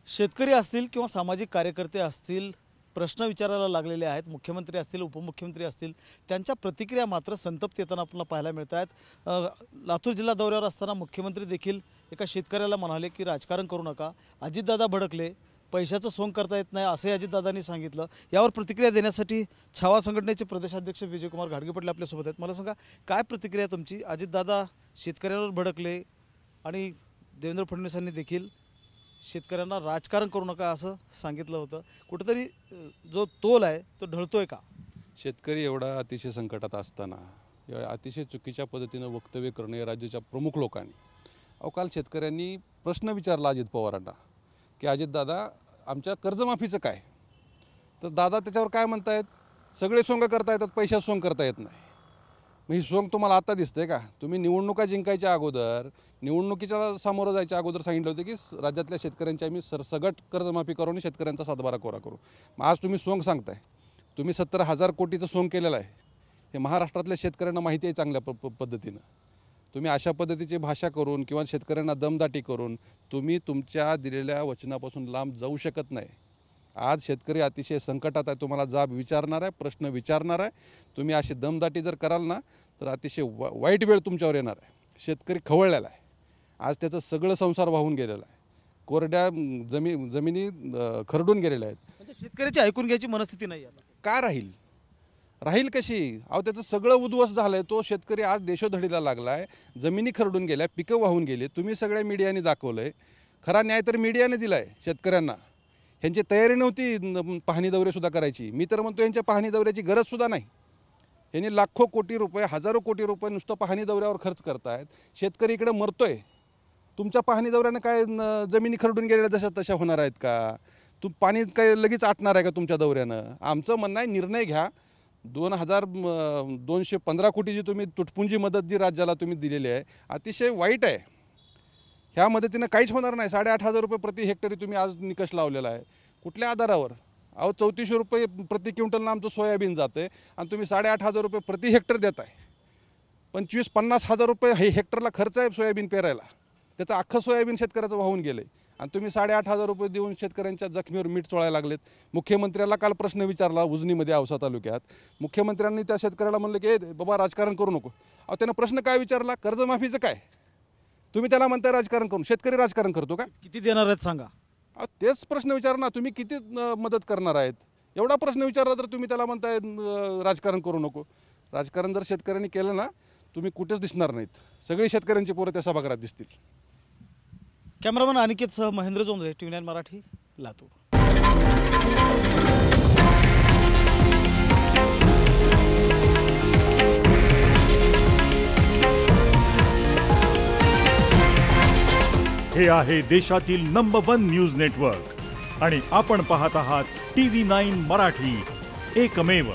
शेतकरी असतील किंवा सामाजिक कार्यकर्ते असतील प्रश्न विचारायला लागलेले आहेत। मुख्यमंत्री असतील उपमुख्यमंत्री असतील त्यांच्या प्रतिक्रिया मात्र संतप्त येताना आपल्याला पाहायला मिळत आहेत। लातूर जिल्हा दौऱ्यावर असताना मुख्यमंत्री देखील एका शेतकऱ्याला म्हणाले की राजकारण करू नका, अजितदादा भडकले, पैशाचं सोंग करता येत नाही असे अजितदादांनी सांगितलं। यावर प्रतिक्रिया देण्यासाठी छावा संघटनेचे प्रदेशाध्यक्ष विजयकुमार घाडगे पाटील आपल्यासोबत आहेत। मला सांगा काय प्रतिक्रिया तुमची? अजितदादा शेतकऱ्यांवर भडकले आणि देवेंद्र फडणवीसांनी देखील शेतकऱ्यांना राजकारण करू नका असं सांगितलं होतं। कुठेतरी जो तोल आहे तो ढळतोय का? शेतकरी एवढा अतिशय संकटात असताना अतिशय चुकीच्या पद्धतीने वक्तव्य करणे राज्याच्या प्रमुख लोकांनी काल शेतकऱ्यांनी प्रश्न विचारला अजित पवारांना की अजितदादा आमच्या कर्जमाफीचं काय? तर दादा त्याच्यावर काय म्हणतायत, सगळे सोंग करता येतात, पैशात सोंग करता येत नाही। मग ही सोंग तुम्हाला आता दिसते का? तुम्ही निवडणुका जिंकायच्या अगोदर, निवडणुकीच्या सामोरं जायच्या अगोदर सांगितलं होतं की राज्यातल्या शेतकऱ्यांची आम्ही सरसगट कर्जमाफी करून शेतकऱ्यांचा सातबारा कोरा करू। मग आज तुम्ही सोंग सांगताय, तुम्ही 70,000 कोटीचं सोंग केलेलं आहे। हे महाराष्ट्रातल्या शेतकऱ्यांना माहिती आहे चांगल्या पद्धतीनं। तुम्ही अशा पद्धतीची भाषा करून किंवा शेतकऱ्यांना दमदाटी करून तुम्ही तुमच्या दिलेल्या वचनापासून लांब जाऊ शकत नाही। आज शेतकरी अतिशय संकटात आहे, तुम्हाला जाब विचारणार आहे, प्रश्न विचारणार आहे। तुम्ही अशी दमदाटी जर कराल ना तर अतिशय वाईट वेळ तुमच्यावर येणार आहे। शेतकरी खवळलेला आहे, आज त्याचं सगळं संसार वाहून गेलेला आहे, कोरड्या जमिनी खरडून गेलेल्या आहेत। म्हणजे शेतकऱ्याची ऐकून घ्यायची मनस्थिती नाही आता का राहील कशी? त्याचं सगळं उद्ध्वस्त झालं आहे। तो शेतकरी आज देशोधडीला लागला आहे, जमिनी खरडून गेल्या, पिकं वाहून गेली। तुम्ही सगळ्या मीडियाने दाखवलं आहे, खरा न्याय तर मीडियाने दिला आहे शेतकऱ्यांना। ह्यांची तयारी नव्हती पाहणी दौरेसुद्धा करायची। मी तर म्हणतो यांच्या पाहणी दौऱ्याची गरजसुद्धा नाही। यांनी लाखो कोटी रुपये, हजारो कोटी रुपये नुसतं पाहणी दौऱ्यावर खर्च करतायत। शेतकरी इकडे मरतोय। तुमच्या पाहणी दौऱ्यानं काय जमिनी खरडून गेलेल्या जशा तशा होणार आहेत का? पाणी काय लगेच आटणार आहे का तुमच्या दौऱ्यानं? आमचं म्हणणं आहे निर्णय घ्या। 2,215 कोटीची तुम्ही तुटपुंजी मदत जी राज्याला तुम्ही दिलेली आहे अतिशय वाईट आहे। ह्या मदतीनं काहीच होणार नाही। 8,500 रुपये प्रति हेक्टरी तुम्ही आज निकष लावलेला आहे। कुठल्या आधारावर? 3400 रुपये प्रति क्विंटलनं आमचं सोयाबीन जातं आहे आणि तुम्ही 8,500 रुपये प्रति हेक्टर देत आहे। 25-50 हजार रुपये हे हेक्टरला खर्च आहे सोयाबीन पेरायला। त्याचं अख्खं सोयाबीन शेतकऱ्याचं वाहून गेलं आहे आणि तुम्ही 8,500 रुपये देऊन शेतकऱ्यांच्या जखमीवर मीठ चोळायला लागलेत। मुख्यमंत्र्याला काल प्रश्न विचारला उजनीमध्ये औसा तालुक्यात। मुख्यमंत्र्यांनी त्या शेतकऱ्याला म्हणलं की बाबा राजकारण करू नको। त्यानं प्रश्न काय विचारला? कर्जमाफीचं काय? तुम्ही त्याला म्हणताय राजकारण करून। शेतकरी राजकारण करतो का? किती देणार आहेत सांगा? तेच प्रश्न विचार ना, तुम्ही किती मदत करणार आहेत? एवढा प्रश्न विचारला तर तुम्ही त्याला म्हणताय राजकारण करू नको। राजकारण जर शेतकऱ्यांनी केलं ना तुम्ही कुठेच दिसणार नाहीत। सगळी शेतकऱ्यांची पोरं त्या सभागृहात दिसतील। कॅमेरामन अनिकेतसह महेंद्र जोंधळे, TV9 मराठी, लातूर। हे आहे देशातील नंबर 1 न्यूज नेटवर्क आणि आपण पाहत आहात TV9 मराठी, एकमेव।